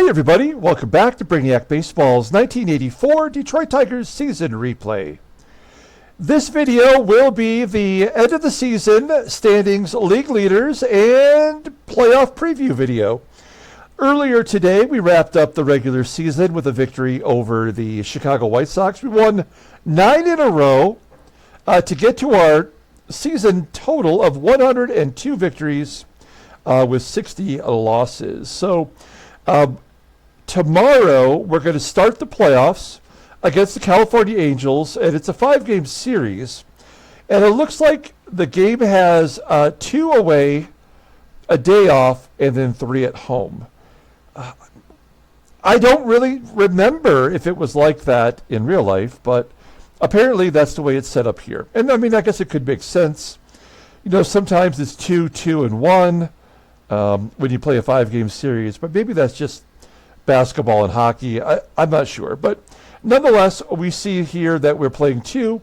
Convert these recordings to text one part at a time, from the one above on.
Hey everybody, welcome back to Brainiac Baseball's 1984 Detroit Tigers season replay. This video will be the end of the season, standings, league leaders, and playoff preview video. Earlier today, we wrapped up the regular season with a victory over the Chicago White Sox. We won 9 in a row to get to our season total of 102 victories with 60 losses. So tomorrow, we're going to start the playoffs against the California Angels, and it's a 5-game series. And it looks like the game has 2 away, a day off, and then 3 at home. I don't really remember if it was like that in real life, but apparently that's the way it's set up here. And I mean, I guess it could make sense. You know, sometimes it's 2, 2, and 1 when you play a 5-game series, but maybe that's just basketball and hockey. I'm not sure. But nonetheless, we see here that we're playing 2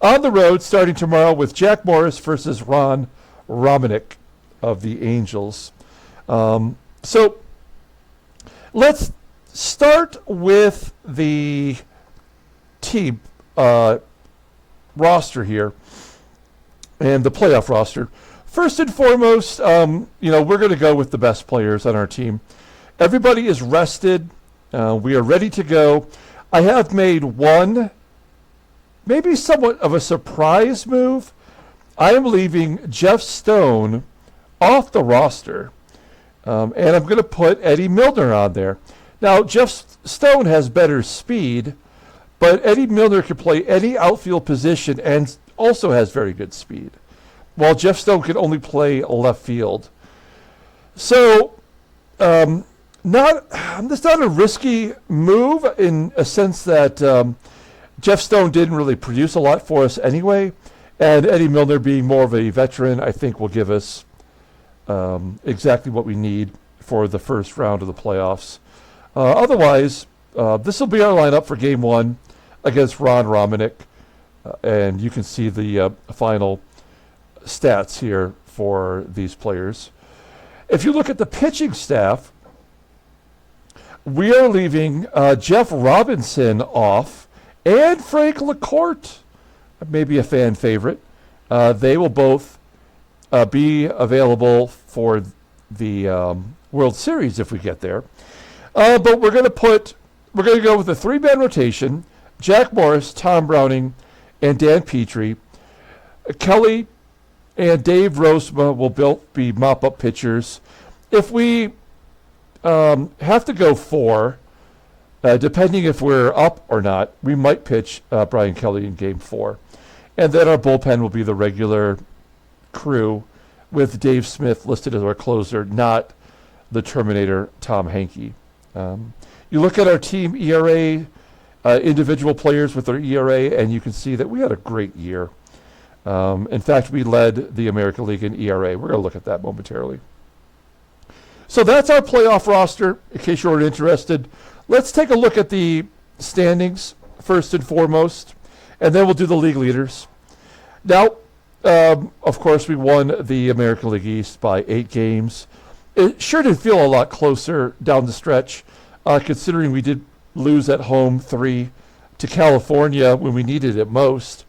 on the road starting tomorrow with Jack Morris versus Ron Romanick of the Angels. So let's start with the team roster here and the playoff roster. First and foremost, we're going to go with the best players on our team. Everybody is rested. We are ready to go. I have made one, maybe somewhat of a surprise move. I am leaving Jeff Stone off the roster, and I'm going to put Eddie Milner on there. Now, Jeff Stone has better speed, but Eddie Milner can play any outfield position and also has very good speed, while Jeff Stone can only play left field. So, that's not a risky move in a sense that Jeff Stone didn't really produce a lot for us anyway, and Eddie Milner being more of a veteran, I think will give us exactly what we need for the first round of the playoffs. Otherwise, this will be our lineup for Game 1 against Ron Romanick, and you can see the final stats here for these players. If you look at the pitching staff, we are leaving Jeff Robinson off and Frank LaCourte, maybe a fan favorite. They will both be available for the World Series if we get there. But we're going to go with a 3-man rotation: Jack Morris, Tom Browning, and Dan Petrie. Kelly and Dave Rosema will both be mop-up pitchers. If we have to go 4, depending if we're up or not, we might pitch Brian Kelly in Game 4. And then our bullpen will be the regular crew with Dave Smith listed as our closer, not the Terminator Tom Hankey. You look at our team ERA, individual players with their ERA, and you can see that we had a great year. In fact, we led the American League in ERA. We're going to look at that momentarily. So that's our playoff roster, in case you were interested. Let's take a look at the standings, first and foremost, and then we'll do the league leaders. Now, of course, we won the American League East by 8 games. It sure did feel a lot closer down the stretch, considering we did lose at home 3 to California when we needed it most.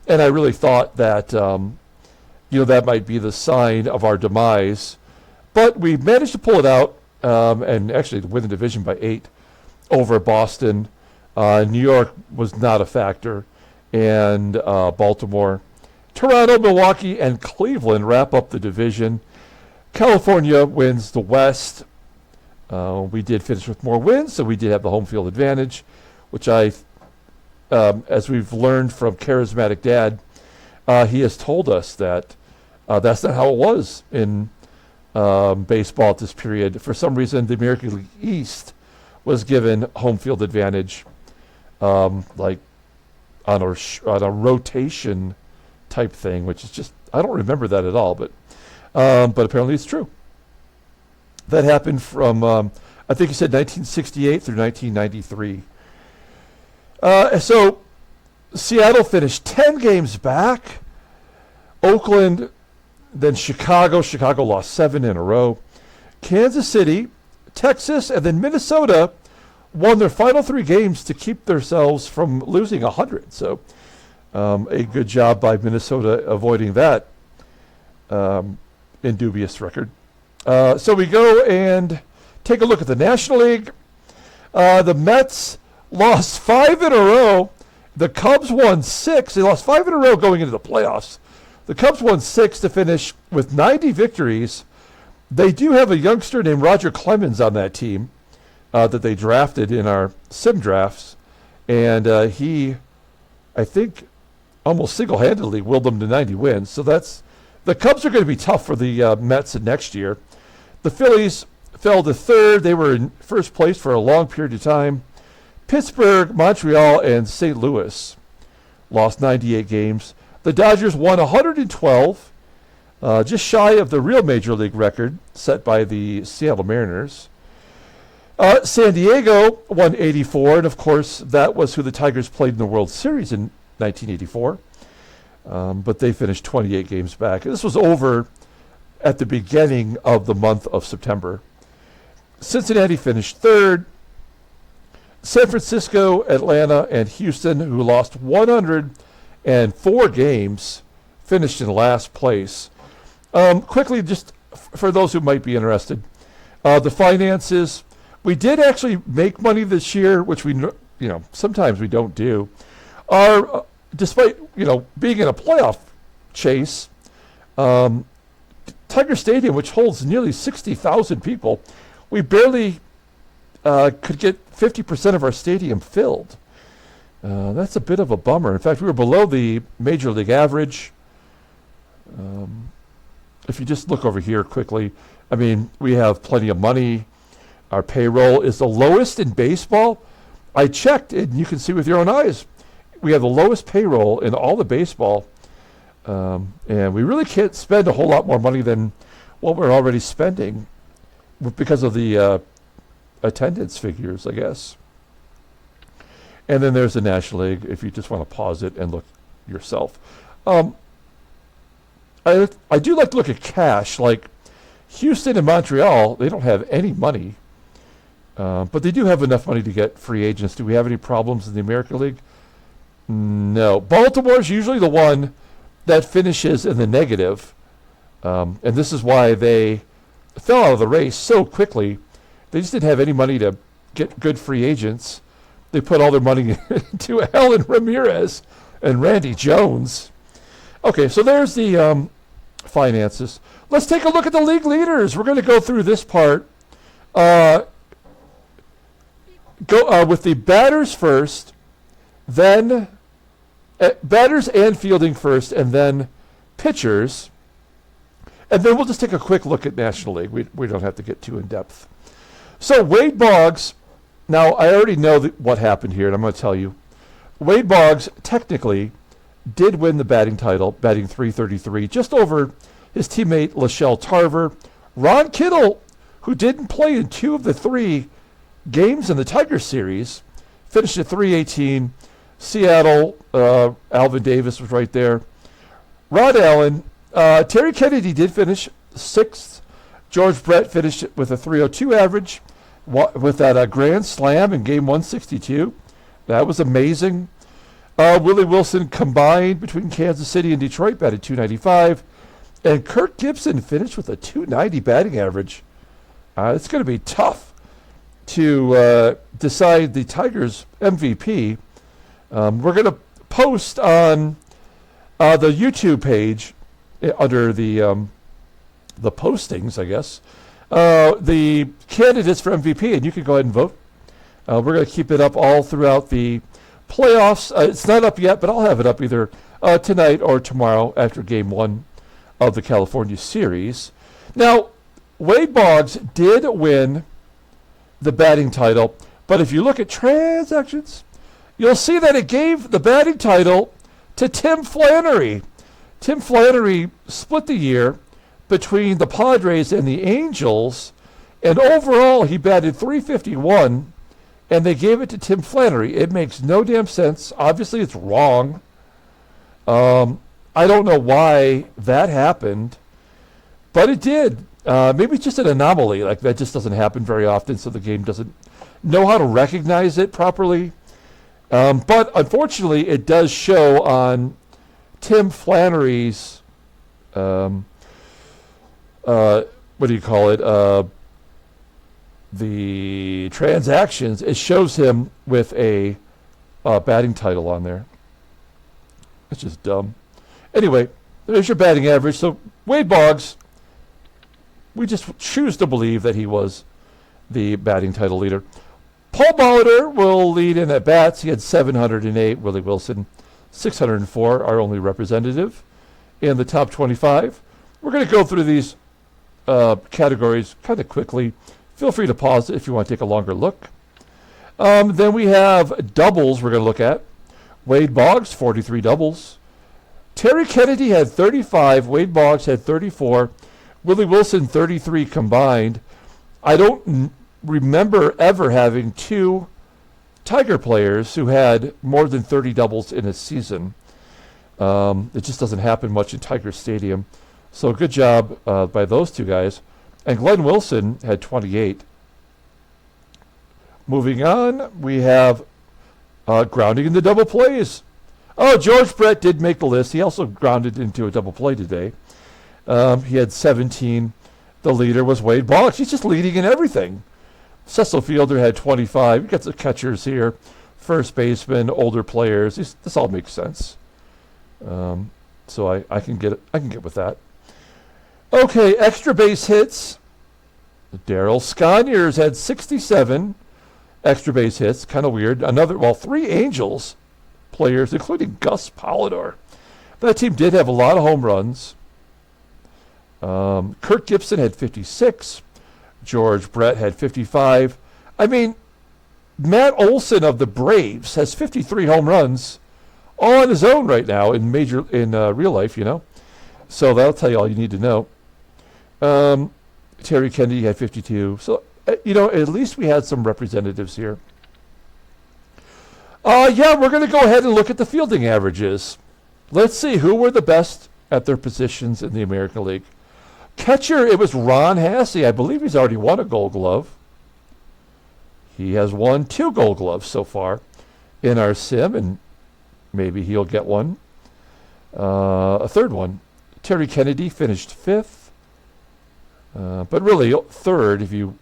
And I really thought that, that might be the sign of our demise. But we managed to pull it out and actually to win the division by 8 over Boston. New York was not a factor. And Baltimore, Toronto, Milwaukee, and Cleveland wrap up the division. California wins the West. We did finish with more wins, so we did have the home field advantage, which as we've learned from Charismatic Dad, he has told us that that's not how it was in baseball at this period. For some reason, the American League East was given home field advantage, like on a rotation type thing, which is just, I don't remember that at all, but apparently it's true. That happened from, I think you said 1968 through 1993. So Seattle finished 10 games back. Oakland, then Chicago. Chicago lost 7 in a row. Kansas City Texas, and then Minnesota won their final 3 games to keep themselves from losing 100. So a good job by Minnesota avoiding that dubious record. So we go and take a look at the National League. The Mets lost 5 in a row. The Cubs won 6. They lost 5 in a row going into the playoffs. The Cubs won 6 to finish with 90 victories. They do have a youngster named Roger Clemens on that team that they drafted in our sim drafts. And he, I think, almost single-handedly willed them to 90 wins. So the Cubs are going to be tough for the Mets next year. The Phillies fell to 3rd. They were in first place for a long period of time. Pittsburgh, Montreal, and St. Louis lost 98 games. The Dodgers won 112, just shy of the real Major League record set by the Seattle Mariners. San Diego won 84, and of course that was who the Tigers played in the World Series in 1984. But they finished 28 games back. This was over at the beginning of the month of September. Cincinnati finished 3rd. San Francisco, Atlanta, and Houston, who lost 104 games, finished in last place. Quickly, just for those who might be interested, the finances. We did actually make money this year, which sometimes we don't do. Despite being in a playoff chase, Tiger Stadium, which holds nearly 60,000 people, we barely could get 50% of our stadium filled. That's a bit of a bummer. In fact, we were below the Major League average. If you just look over here quickly, I mean, we have plenty of money. Our payroll is the lowest in baseball. I checked, and you can see with your own eyes, we have the lowest payroll in all of baseball. And we really can't spend a whole lot more money than what we're already spending because of the attendance figures, I guess. And then there's the National League, if you just want to pause it and look yourself. I do like to look at cash, like Houston and Montreal, they don't have any money, but they do have enough money to get free agents. Do we have any problems in the American League? No. Baltimore's usually the one that finishes in the negative, and this is why they fell out of the race so quickly. They just didn't have any money to get good free agents. They put all their money into Helen Ramirez and Randy Jones. Okay, so there's the finances. Let's take a look at the league leaders. We're going to go through this part. Go with the batters first, then batters and fielding first, and then pitchers. And then we'll just take a quick look at National League. We don't have to get too in-depth. So Wade Boggs, now I already know what happened here, and I'm going to tell you. Wade Boggs technically did win the batting title, batting .333, just over his teammate LaShelle Tarver. Ron Kittle, who didn't play in 2 of the 3 games in the Tigers series, finished at .318. Seattle, Alvin Davis was right there. Rod Allen, Terry Kennedy did finish 6th. George Brett finished with a .302 average with that grand slam in game 162. That was amazing. Willie Wilson combined between Kansas City and Detroit batted .295. And Kirk Gibson finished with a .290 batting average. It's going to be tough to decide the Tigers MVP. We're going to post on the YouTube page under the postings, I guess, the candidates for MVP, and you can go ahead and vote. We're going to keep it up all throughout the playoffs. It's not up yet, but I'll have it up either tonight or tomorrow after Game 1 of the California series. Now, Wade Boggs did win the batting title, but if you look at transactions, you'll see that it gave the batting title to Tim Flannery. Tim Flannery split the year between the Padres and the Angels, and overall he batted .351, and they gave it to Tim Flannery. It makes no damn sense. Obviously, it's wrong. I don't know why that happened, but it did. Maybe it's just an anomaly. Like that just doesn't happen very often, so the game doesn't know how to recognize it properly. But unfortunately, it does show on Tim Flannery's, what do you call it? The transactions. It shows him with a batting title on there. It's just dumb. Anyway, there's your batting average. So Wade Boggs, we just choose to believe that he was the batting title leader. Paul Molitor will lead in at bats. He had 708. Willie Wilson, 604, our only representative in the top 25. We're going to go through these categories kind of quickly. Feel free to pause it if you want to take a longer look. Then we have doubles we're going to look at. Wade Boggs, 43 doubles. Terry Kennedy had 35. Wade Boggs had 34. Willie Wilson, 33 combined. I don't remember ever having two Tiger players who had more than 30 doubles in a season. It just doesn't happen much in Tiger Stadium. So good job by those two guys. And Glenn Wilson had 28. Moving on, we have grounding in the double plays. Oh, George Brett did make the list. He also grounded into a double play today. He had 17. The leader was Wade Boggs. He's just leading in everything. Cecil Fielder had 25. You got the catchers here, first baseman, older players. This all makes sense. So I can get with that. Okay, extra base hits. Daryl Sconyers had 67 extra base hits. Kind of weird. Three Angels players, including Gus Polidor. That team did have a lot of home runs. Kirk Gibson had 56. George Brett had 55. I mean, Matt Olson of the Braves has 53 home runs all on his own right now in real life, you know. So that'll tell you all you need to know. Terry Kennedy had 52. So, at least we had some representatives here. We're going to go ahead and look at the fielding averages. Let's see who were the best at their positions in the American League. Catcher, it was Ron Hasse. I believe he's already won a Gold Glove. He has won 2 Gold Gloves so far in our sim, and maybe he'll get one. A third one. Terry Kennedy finished 5th. But really, 3rd,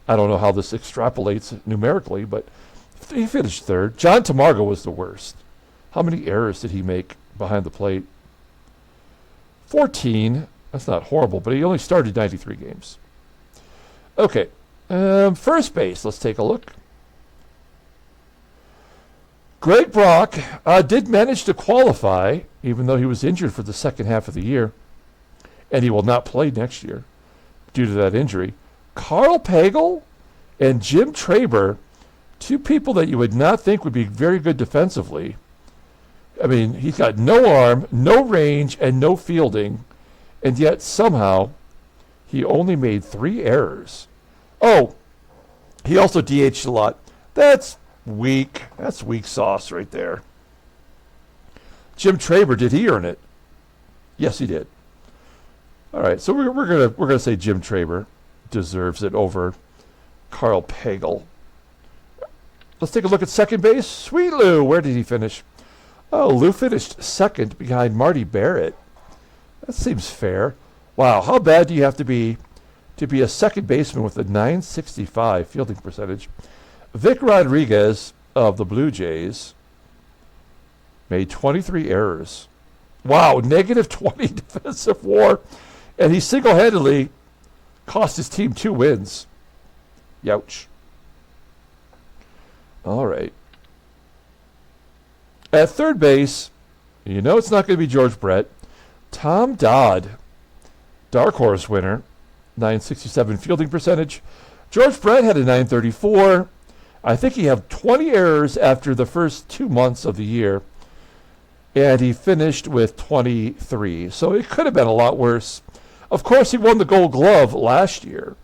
I don't know how this extrapolates numerically, but he finished 3rd. John Tamargo was the worst. How many errors did he make behind the plate? 14. That's not horrible, but he only started 93 games. Okay. First base, let's take a look. Greg Brock did manage to qualify, even though he was injured for the second half of the year, and he will not play next year due to that injury. Carl Pagel and Jim Traber, two people that you would not think would be very good defensively. I mean, he's got no arm, no range, and no fielding, and yet somehow he only made 3 errors. Oh, he also DH'd a lot. That's weak. That's weak sauce right there. Jim Traber, did he earn it? Yes, he did. All right, so we're gonna say Jim Traber deserves it over Carl Pagel. Let's take a look at second base. Sweet Lou, where did he finish? Oh, Lou finished 2nd behind Marty Barrett. That seems fair. Wow, how bad do you have to be a second baseman with a .965 fielding percentage? Vic Rodriguez of the Blue Jays made 23 errors. Wow, -20 defensive WAR. And he single-handedly cost his team 2 wins. Youch. All right. At third base, it's not going to be George Brett. Tom Dodd, dark horse winner, .967 fielding percentage. George Brett had a .934. I think he had 20 errors after the first 2 months of the year, and he finished with 23. So it could have been a lot worse. Of course, he won the Gold Glove last year.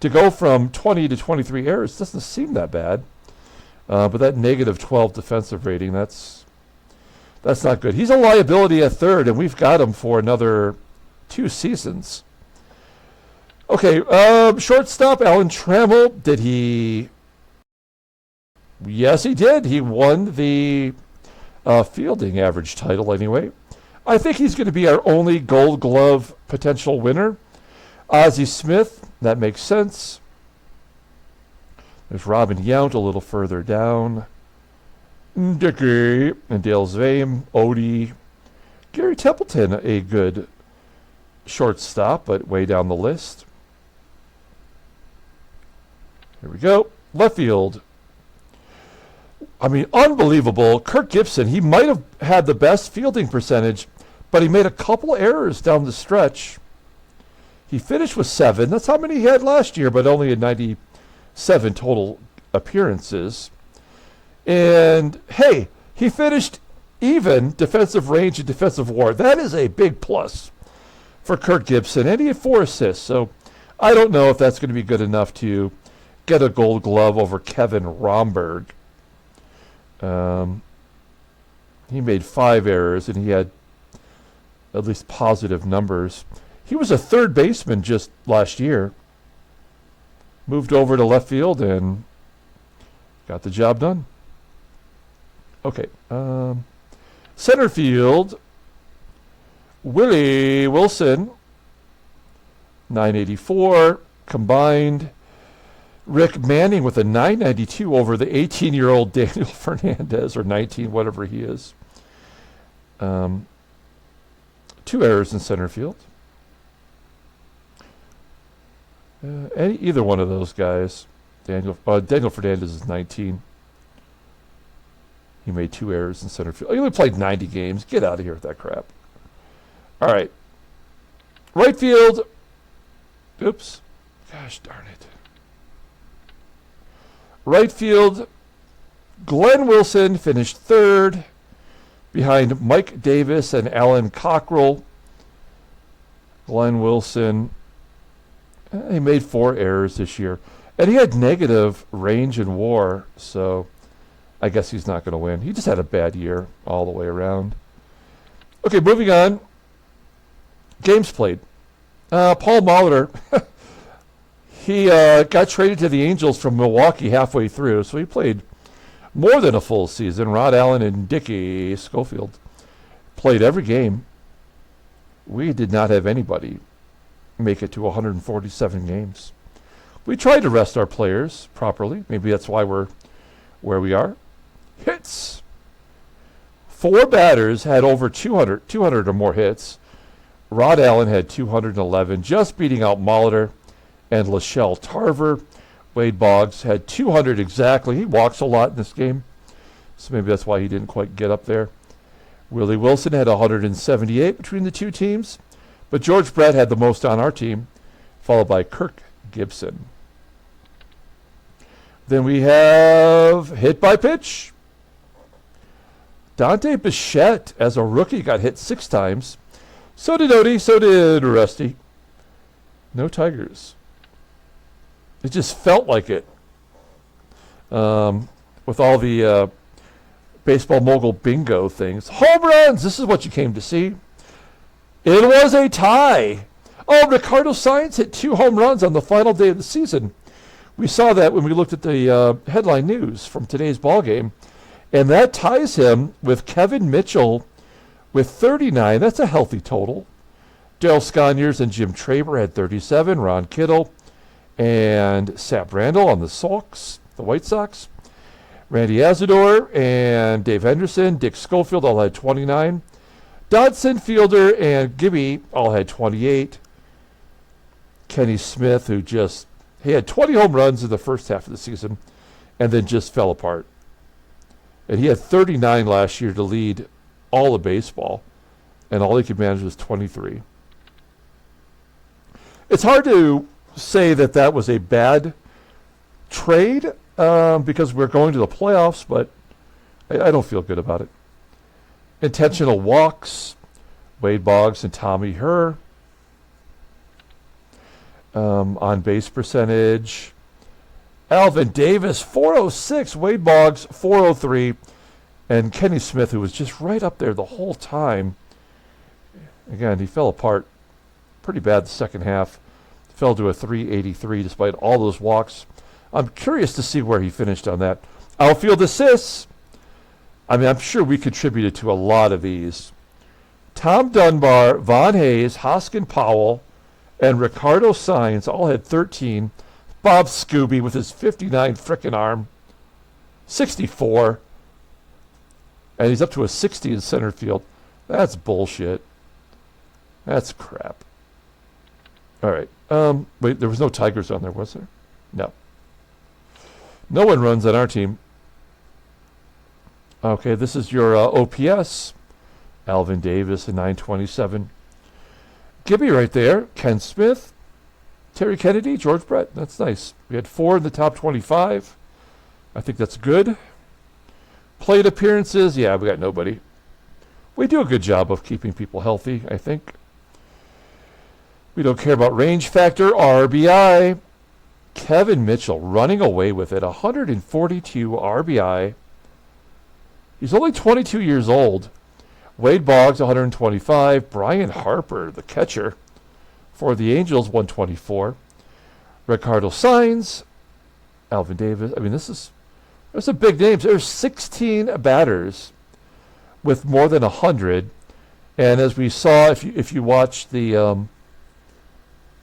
To go from 20 to 23 errors doesn't seem that bad. But that -12 defensive rating, that's not good. He's a liability at third, and we've got him for another 2 seasons. Okay, shortstop, Alan Trammell. Did he? Yes, he did. He won the fielding average title anyway. I think he's going to be our only Gold Glove potential winner. Ozzie Smith, that makes sense. There's Robin Yount a little further down. Dickey and Dale Zvaim, Odie. Gary Templeton, a good shortstop, but way down the list. Here we go. Left field. I mean, unbelievable. Kirk Gibson, he might have had the best fielding percentage, but he made a couple errors down the stretch. He finished with 7. That's how many he had last year, but only in 97 total appearances. And, hey, he finished even defensive range and defensive WAR. That is a big plus for Kirk Gibson. And he had 4 assists. So I don't know if that's going to be good enough to get a Gold Glove over Kevin Romberg. He made 5 errors, and he had at least positive numbers. He was a third baseman just last year. Moved over to left field and got the job done. Okay. Center field, Willie Wilson, 984 combined. Rick Manning with a 992 over the 18-year-old Daniel Fernandez, or 19, whatever he is. 2 errors in center field. Either one of those guys. Daniel Fernandez is 19. He made 2 errors in center field. He only played 90 games. Get out of here with that crap. All right. Right field. Oops. Gosh darn it. Right field, Glenn Wilson finished 3rd behind Mike Davis and Alan Cockrell. Glenn Wilson, he made 4 errors this year. And he had negative range and WAR, so I guess he's not going to win. He just had a bad year all the way around. Okay, moving on. Games played. Paul Molitor. He got traded to the Angels from Milwaukee halfway through, so he played more than a full season. Rod Allen and Dickie Schofield played every game. We did not have anybody make it to 147 games. We tried to rest our players properly. Maybe that's why we're where we are. Hits. 4 batters had over 200 or more hits. Rod Allen had 211, just beating out Molitor and Lachelle Tarver. Wade Boggs had 200 exactly. He walks a lot in this game, so maybe that's why he didn't quite get up there. Willie Wilson had 178 between the two teams, but George Brett had the most on our team, followed by Kirk Gibson. Then we have hit by pitch. Dante Bichette, as a rookie, got hit 6 times. So did Odie, so did Rusty. No Tigers. It just felt like it. With all the baseball mogul bingo things. Home runs! This is what you came to see. It was a tie. Oh, Ricardo Sainz hit 2 home runs on the final day of the season. We saw that when we looked at the headline news from today's ball game. And that ties him with Kevin Mitchell with 39. That's a healthy total. Dale Sconyers and Jim Traber had 37. Ron Kittle and Sap Randall on the Sox, the White Sox. Randy Azador and Dave Henderson, Dick Schofield all had 29. Dodson, Fielder, and Gibby all had 28. Kenny Smith, he had 20 home runs in the first half of the season and then just fell apart. And he had 39 last year to lead all of baseball, and all he could manage was 23. It's hard to say that was a bad trade because we're going to the playoffs, but I don't feel good about it. Intentional walks, Wade Boggs and Tommy Herr. On base percentage, Alvin Davis, 406. Wade Boggs, 403. And Kenny Smith, who was just right up there the whole time. Again, he fell apart pretty bad the second half. Fell to a 383 despite all those walks. I'm curious to see where he finished on that. Outfield assists. I mean, I'm sure we contributed to a lot of these. Tom Dunbar, Von Hayes, Hoskin Powell, and Ricardo Sainz all had 13. Bob Scooby with his 59 frickin' arm. 64. And he's up to a 60 in center field. That's bullshit. That's crap. All right. Wait, there was no Tigers on there, was there? No. No one runs on our team. Okay, this is your OPS. Alvin Davis, a 927. Gibby right there. Ken Smith. Terry Kennedy, George Brett. That's nice. We had 4 in the top 25. I think that's good. Plate appearances. Yeah, we got nobody. We do a good job of keeping people healthy, I think. We don't care about range factor. RBI. Kevin Mitchell running away with it. 142 RBI. He's only 22 years old. Wade Boggs, 125. Brian Harper, the catcher, for the Angels, 124. Ricardo Sainz. Alvin Davis. I mean, there's some big names. There's 16 batters with more than 100. And as we saw, if you watch the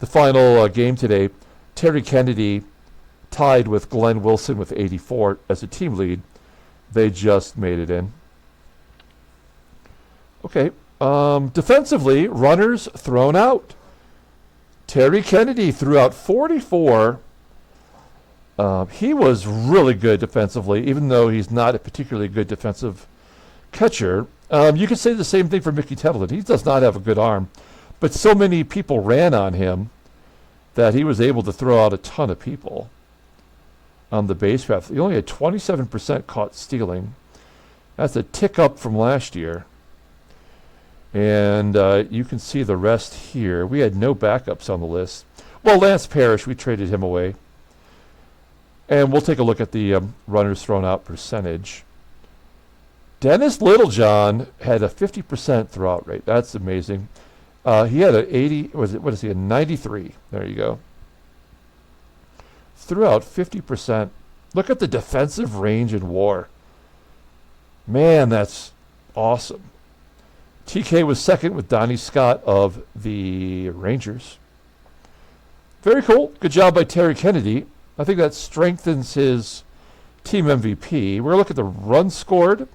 final game today, Terry Kennedy tied with Glenn Wilson with 84 as a team lead. They just made it in. Okay. Defensively, runners thrown out. Terry Kennedy threw out 44. He was really good defensively, even though he's not a particularly good defensive catcher. You could say the same thing for Mickey Tettleton. He does not have a good arm, but so many people ran on him that he was able to throw out a ton of people on the base path. He only had 27% caught stealing. That's a tick up from last year. And you can see the rest here. We had no backups on the list. Well, Lance Parrish, we traded him away. And we'll take a look at the runners thrown out percentage. Dennis Littlejohn had a 50% throwout rate. That's amazing. He had a 80. What is he? A 93. There you go. Threw out 50%. Look at the defensive range in WAR. Man, that's awesome. TK was second with Donnie Scott of the Rangers. Very cool. Good job by Terry Kennedy. I think that strengthens his team MVP. We're going to look at the runs scored.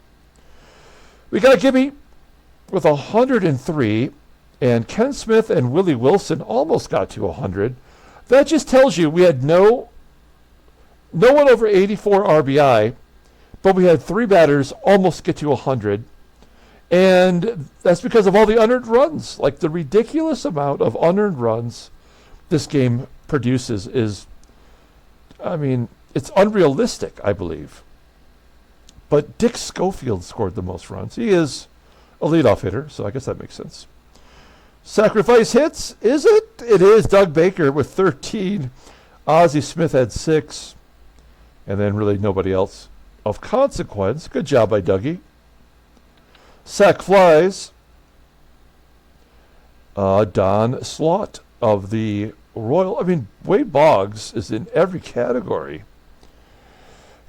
We got Gibby with 103, and Ken Smith and Willie Wilson almost got to 100. That just tells you we had no one over 84 RBI, but we had 3 batters almost get to 100. And that's because of all the unearned runs. Like the ridiculous amount of unearned runs this game produces is, I mean, it's unrealistic, I believe. But Dick Schofield scored the most runs. He is a leadoff hitter, so I guess that makes sense. Sacrifice hits, is it? It is. Doug Baker with 13. Ozzie Smith had 6. And then really nobody else of consequence. Good job by Dougie. Sack flies. Don Slaught of the Royal. I mean, Wade Boggs is in every category.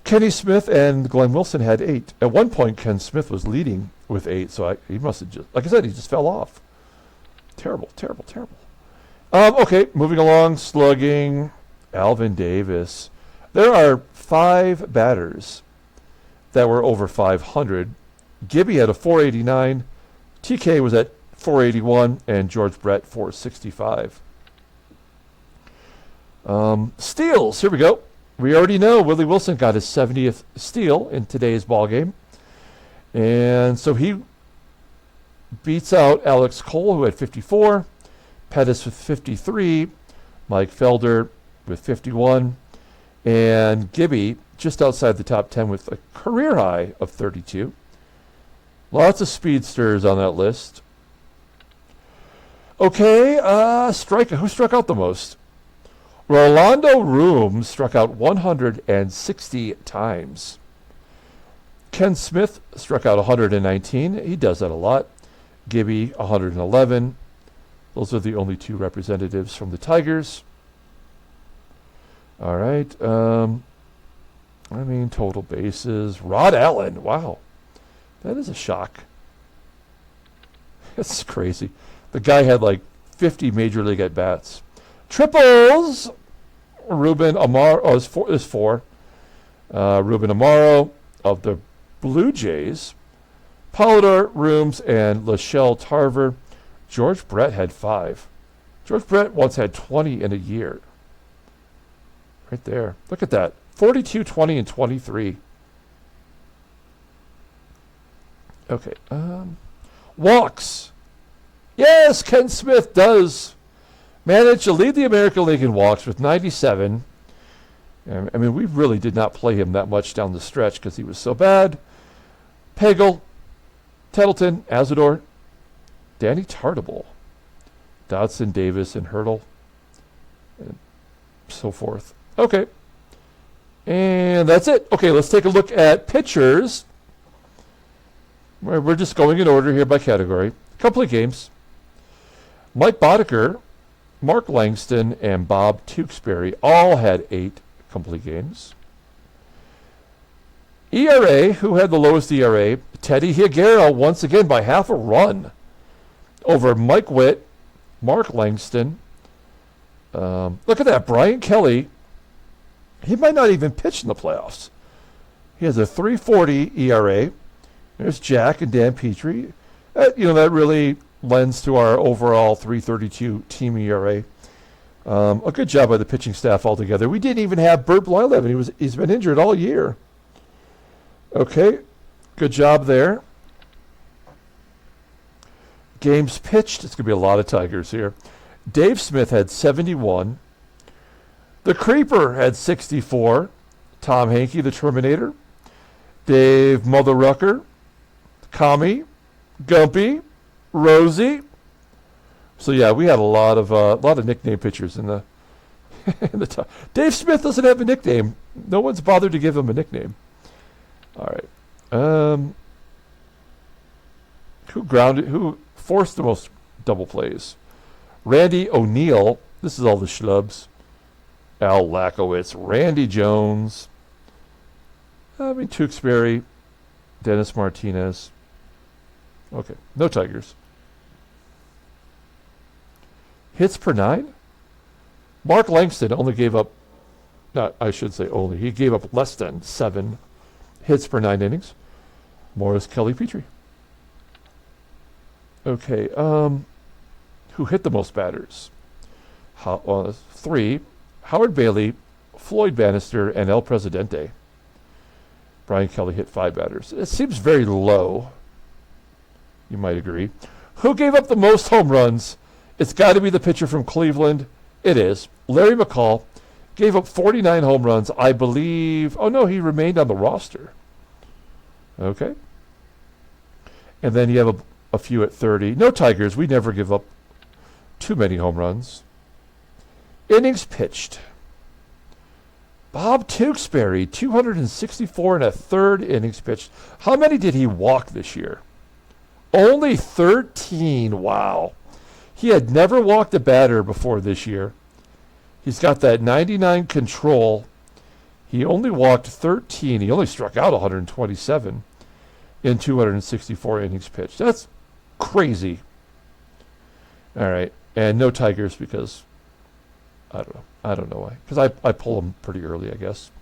Kenny Smith and Glenn Wilson had 8. At one point, Ken Smith was leading with 8, so he must have just, like I said, he just fell off. Terrible, terrible, terrible. Okay, moving along, slugging. Alvin Davis. There are 5 batters that were over 500. Gibby had a 489. TK was at 481, and George Brett 465. Steals, here we go. We already know Willie Wilson got his 70th steal in today's ball game. And so he beats out Alex Cole, who had 54, Pettis with 53, Mike Felder with 51, and Gibby just outside the top 10 with a career high of 32. Lots of speedsters on that list. Okay, who struck out the most? Rolando Room struck out 160 times. Ken Smith struck out 119. He does that a lot. Gibby, 111. Those are the only 2 representatives from the Tigers. All right. Total bases. Rod Allen. Wow. That is a shock. That's crazy. The guy had like 50 major league at bats. Triples. Ruben Amaro is four. Ruben Amaro of the Blue Jays. Polidor, Rooms, and Lachelle Tarver. George Brett had 5. George Brett once had 20 in a year. Right there. Look at that. 42, 20, and 23. Okay. Walks. Yes, Ken Smith does manage to lead the American League in walks with 97. We really did not play him that much down the stretch because he was so bad. Pagel, Tettleton, Azador, Danny Tartable, Dodson, Davis, and Hurdle, and so forth. Okay. And that's it. Okay, let's take a look at pitchers. We're just going in order here by category. Complete games. Mike Boddicker, Mark Langston, and Bob Tewksbury all had 8 complete games. ERA, who had the lowest ERA? Teddy Higuera, once again by half a run over Mike Witt, Mark Langston. Look at that. Brian Kelly, he might not even pitch in the playoffs. He has a 3.40 ERA. There's Jack and Dan Petrie. That really lends to our overall 3.32 team ERA. A good job by the pitching staff altogether. We didn't even have Bert Blyleven. He's been injured all year. Okay, good job there. Games pitched. It's going to be a lot of Tigers here. Dave Smith had 71. The Creeper had 64. Tom Hankey, the Terminator. Dave Mother Rucker. Kami. Gumpy. Rosie. So yeah, we had a lot of nickname pitchers in the in the top. Dave Smith doesn't have a nickname. No one's bothered to give him a nickname. All right. Who forced the most double plays? Randy O'Neill. This is all the schlubs. Al Lakowitz. Randy Jones. Tewksbury. Dennis Martinez. Okay. No Tigers. Hits per 9? Mark Langston only gave up, he gave up less than 7 hits per 9 innings. Morris Kelly Petrie. Okay, who hit the most batters? 3. Howard Bailey, Floyd Bannister, and El Presidente. Brian Kelly hit 5 batters. It seems very low. You might agree. Who gave up the most home runs? It's got to be the pitcher from Cleveland. It is. Larry McCall gave up 49 home runs, I believe. Oh, no, he remained on the roster. Okay. And then you have a few at 30. No Tigers. We never give up too many home runs. Innings pitched. Bob Tewksbury, 264 and a third innings pitched. How many did he walk this year? Only 13. Wow. He had never walked a batter before this year. He's got that 99 control. He only walked 13. He only struck out 127 in 264 innings pitched. That's crazy. All right. And no Tigers because, I don't know. I don't know why. Because I pull them pretty early, I guess.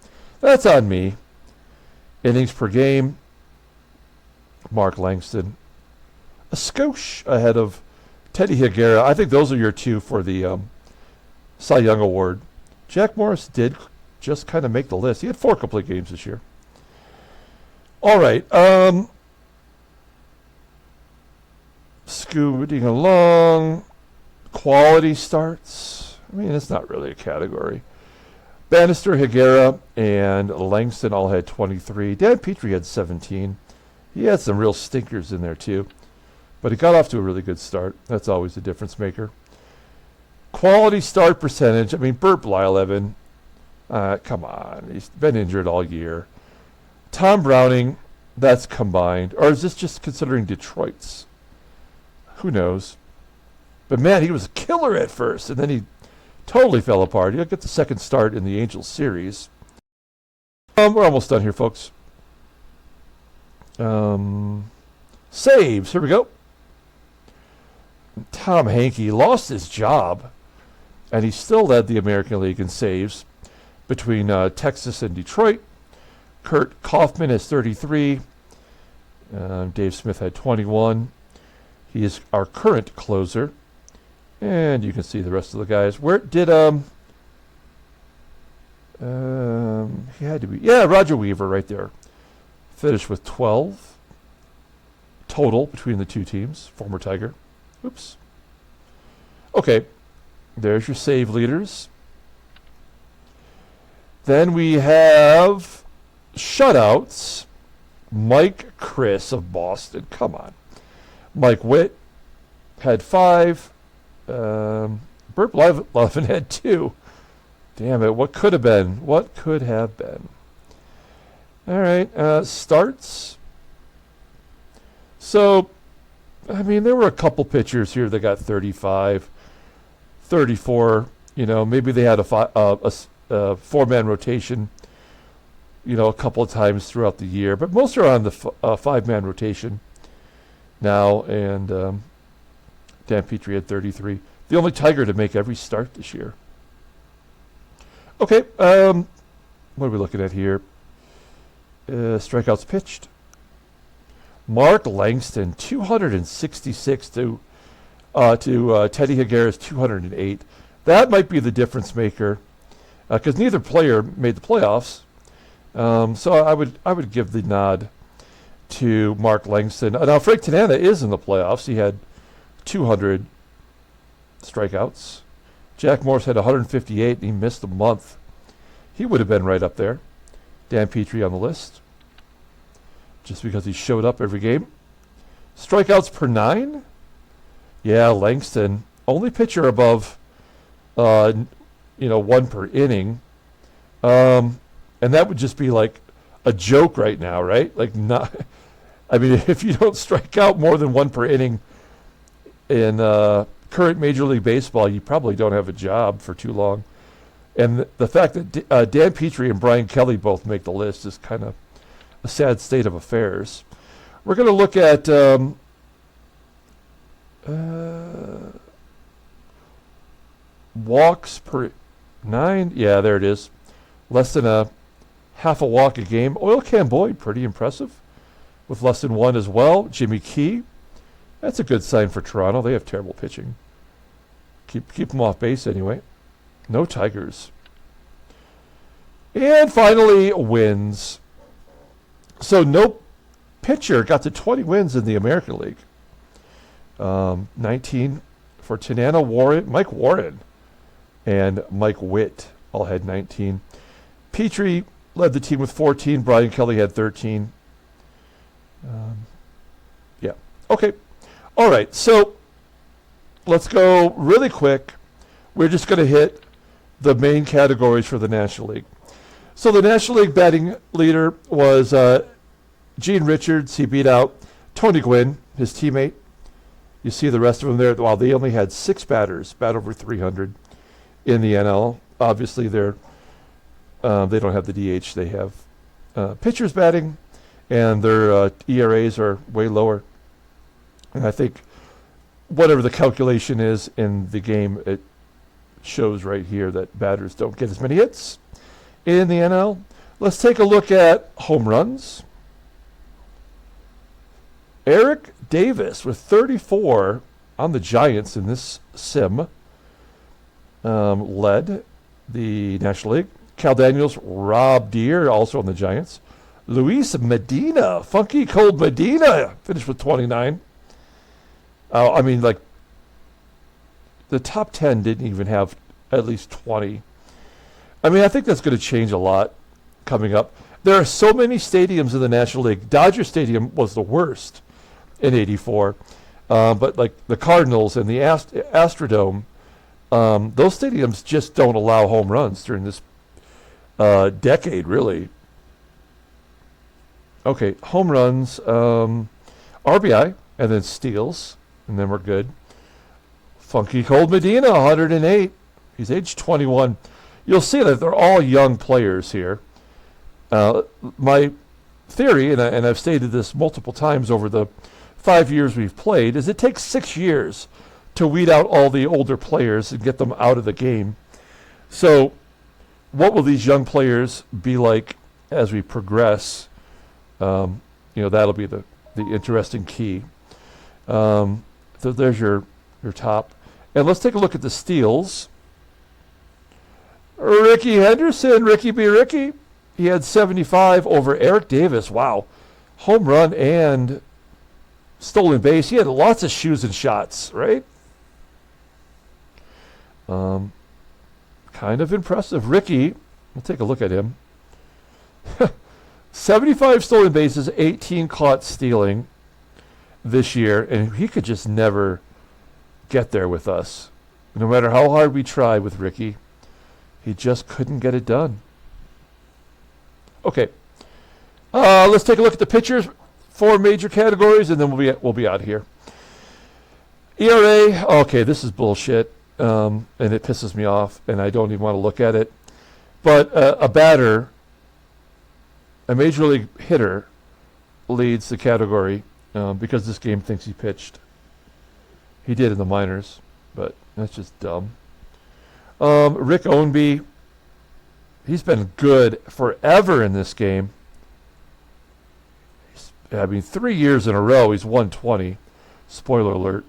That's on me. Innings per game. Mark Langston. A skosh ahead of Teddy Higuera. I think those are your 2 for the Cy Young Award. Jack Morris did just kind of make the list. He had 4 complete games this year. All right. Scooting along. Quality starts. It's not really a category. Bannister, Higuera, and Langston all had 23. Dan Petrie had 17. He had some real stinkers in there, too. But he got off to a really good start. That's always a difference maker. Quality start percentage. Bert Blyleven. Come on. He's been injured all year. Tom Browning, that's combined. Or is this just considering Detroit's? Who knows? But, man, he was a killer at first. And then he totally fell apart. He'll get the second start in the Angels series. We're almost done here, folks. Saves. Here we go. Tom Hankey lost his job, and he still led the American League in saves between Texas and Detroit. Kurt Kaufman has 33. Dave Smith had 21. He is our current closer. And you can see the rest of the guys. Where did he had to be, yeah, Roger Weaver right there. Finished with 12 total between the two teams. Former Tiger. Oops. Okay. There's your save leaders. Then we have shutouts. Mike Chris of Boston. Come on. Mike Witt had 5. Burt Levin had 2. Damn it. What could have been? What could have been? All right. Starts. So, I mean, there were a couple pitchers here that got 35, 34. You know, maybe they had a four-man rotation, you know, a couple of times throughout the year. But most are on the five-man rotation now. And Dan Petrie had 33. The only Tiger to make every start this year. Okay, what are we looking at here? Strikeouts pitched. Mark Langston, 266 to Teddy Higuera's 208. That might be the difference maker, because neither player made the playoffs. So I would give the nod to Mark Langston. Now Frank Tanana is in the playoffs. He had 200 strikeouts. Jack Morris had 158, and he missed a month. He would have been right up there. Dan Petrie on the list, just because he showed up every game. Strikeouts per 9? Yeah, Langston. Only pitcher above, 1 per inning. And that would just be like a joke right now, right? Like, not. I mean, if you don't strike out more than 1 per inning in current Major League Baseball, you probably don't have a job for too long. And the fact that Dan Petrie and Brian Kelly both make the list is kind of a sad state of affairs. We're going to look at walks per 9. Yeah, there it is. Less than a half a walk a game. Oil Can Boyd, pretty impressive, with less than 1 as well. Jimmy Key. That's a good sign for Toronto. They have terrible pitching. Keep them off base anyway. No Tigers. And finally, wins. So no pitcher got to 20 wins in the American League. 19 for Tanana, Mike Warren, and Mike Witt all had 19. Petrie led the team with 14. Brian Kelly had 13. Yeah. Okay. All right. So let's go really quick. We're just going to hit the main categories for the National League. So the National League batting leader was Gene Richards. He beat out Tony Gwynn, his teammate. You see the rest of them there. Well, they only had 6 batters bat over 300 in the NL. Obviously, they don't have the DH. They have pitchers batting, and their ERAs are way lower. And I think whatever the calculation is in the game, it shows right here that batters don't get as many hits in the NL. Let's take a look at home runs. Eric Davis with 34 on the Giants in this sim led the National League. Cal Daniels, Rob Deere, also on the Giants. Luis Medina, Funky Cold Medina, finished with 29. I mean, like, the top 10 didn't even have at least 20. I mean, I think that's going to change a lot coming up. There are so many stadiums in the National League. Dodger Stadium was the worst in '84. But, like, the Cardinals and the Astrodome, those stadiums just don't allow home runs during this decade, really. Okay, home runs, RBI, and then steals, and then we're good. Funky Cold Medina, 108. He's age 21. You'll see that they're all young players here. My theory, and I've stated this multiple times over the 5 years we've played, is it takes 6 years to weed out all the older players and get them out of the game. So what will these young players be like as we progress? That'll be the interesting key. So there's your top. And let's take a look at the steals. Ricky Henderson, Ricky B. Ricky. He had 75 over Eric Davis. Wow. Home run and stolen base. He had lots of shoes and shots, right? Kind of impressive. Ricky, we'll take a look at him. 75 stolen bases, 18 caught stealing this year, and he could just never get there with us. No matter how hard we tried with Ricky, he just couldn't get it done. Okay, let's take a look at the pitchers. 4 major categories, and then we'll be out of here. ERA. Okay, this is bullshit, and it pisses me off, and I don't even want to look at it. But a batter, a major league hitter, leads the category because this game thinks he pitched. He did in the minors, but that's just dumb. Rick Ownby, he's been good forever in this game. 3 years in a row, he's 120. Spoiler alert.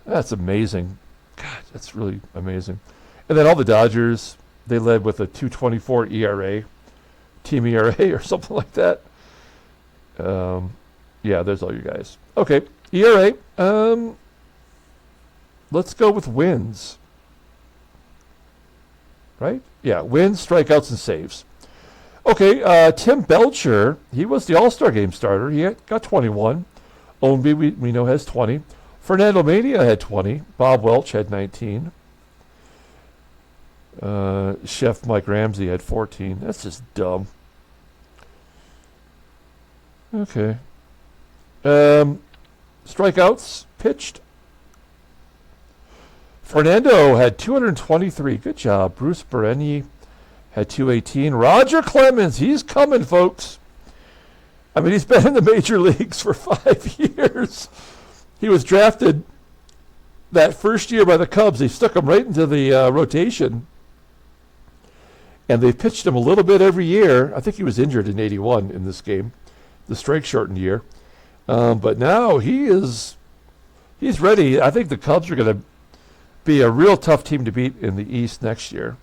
That's amazing. God, that's really amazing. And then all the Dodgers, they led with a 2.24 ERA, team ERA or something like that. Yeah, there's all you guys. Okay, ERA. Let's go with wins. Right? Yeah, wins, strikeouts, and saves. Okay, Tim Belcher, he was the All-Star Game starter. He got 21. Ownby, we know, has 20. Fernando Mania had 20. Bob Welch had 19. Chef Mike Ramsey had 14. That's just dumb. Okay. Strikeouts pitched. Fernando had 223. Good job. Bruce Bereni had 218. Roger Clemens, he's coming, folks. I mean, he's been in the major leagues for 5 years. He was drafted that first year by the Cubs. They stuck him right into the rotation. And they've pitched him a little bit every year. I think he was injured in 81 in this game, the strike-shortened year. But now he's ready. I think the Cubs are going to be a real tough team to beat in the East next year.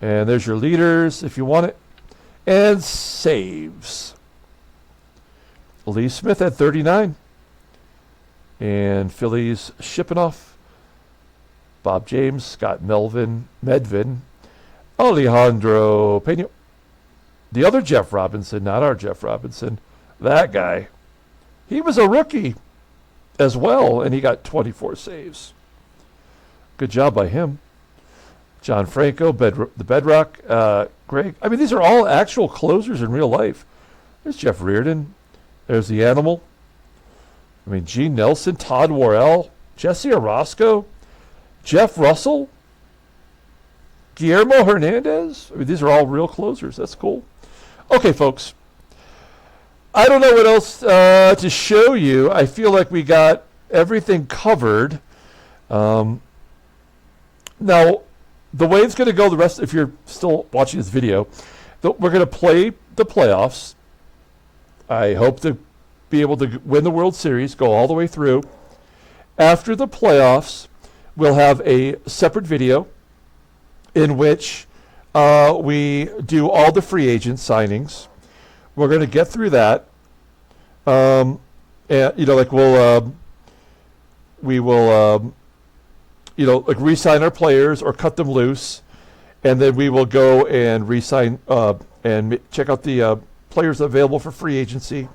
And there's your leaders if you want it. And saves. Lee Smith had 39. And Phillies shipping off. Bob James, Scott Medvin, Alejandro Pena. The other Jeff Robinson, not our Jeff Robinson. That guy. He was a rookie as well, and he got 24 saves. Good job by him. John Franco, the Bedrock, Greg. I mean, these are all actual closers in real life. There's Jeff Reardon. There's the Animal. I mean, Gene Nelson, Todd Worrell, Jesse Orozco, Jeff Russell, Guillermo Hernandez. I mean, these are all real closers. That's cool. Okay, folks. I don't know what else to show you. I feel like we got everything covered. Now, the way it's going to go the rest, if you're still watching this video, we're going to play the playoffs. I hope to be able to win the World Series, go all the way through. After the playoffs, we'll have a separate video in which we do all the free agent signings. We're going to get through that. And, we will re-sign our players or cut them loose, and then we will go and re-sign and check out the players available for free agency.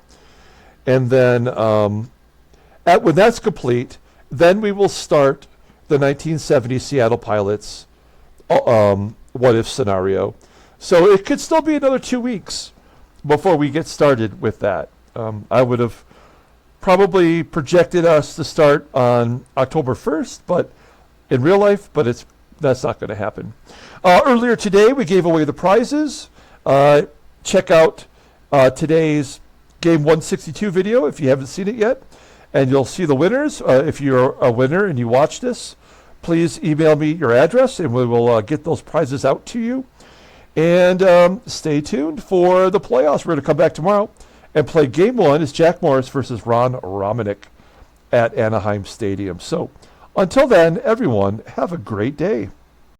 And then when that's complete, then we will start the 1970 Seattle Pilots what-if scenario. So it could still be another 2 weeks before we get started with that. I would have probably projected us to start on October 1st, but in real life, but that's not going to happen. Earlier today, we gave away the prizes. Check out today's Game 162 video if you haven't seen it yet, and you'll see the winners. If you're a winner and you watch this, please email me your address, and we will get those prizes out to you. And stay tuned for the playoffs. We're going to come back tomorrow and play Game 1 is Jack Morris versus Ron Romanick at Anaheim Stadium. So until then, everyone, have a great day.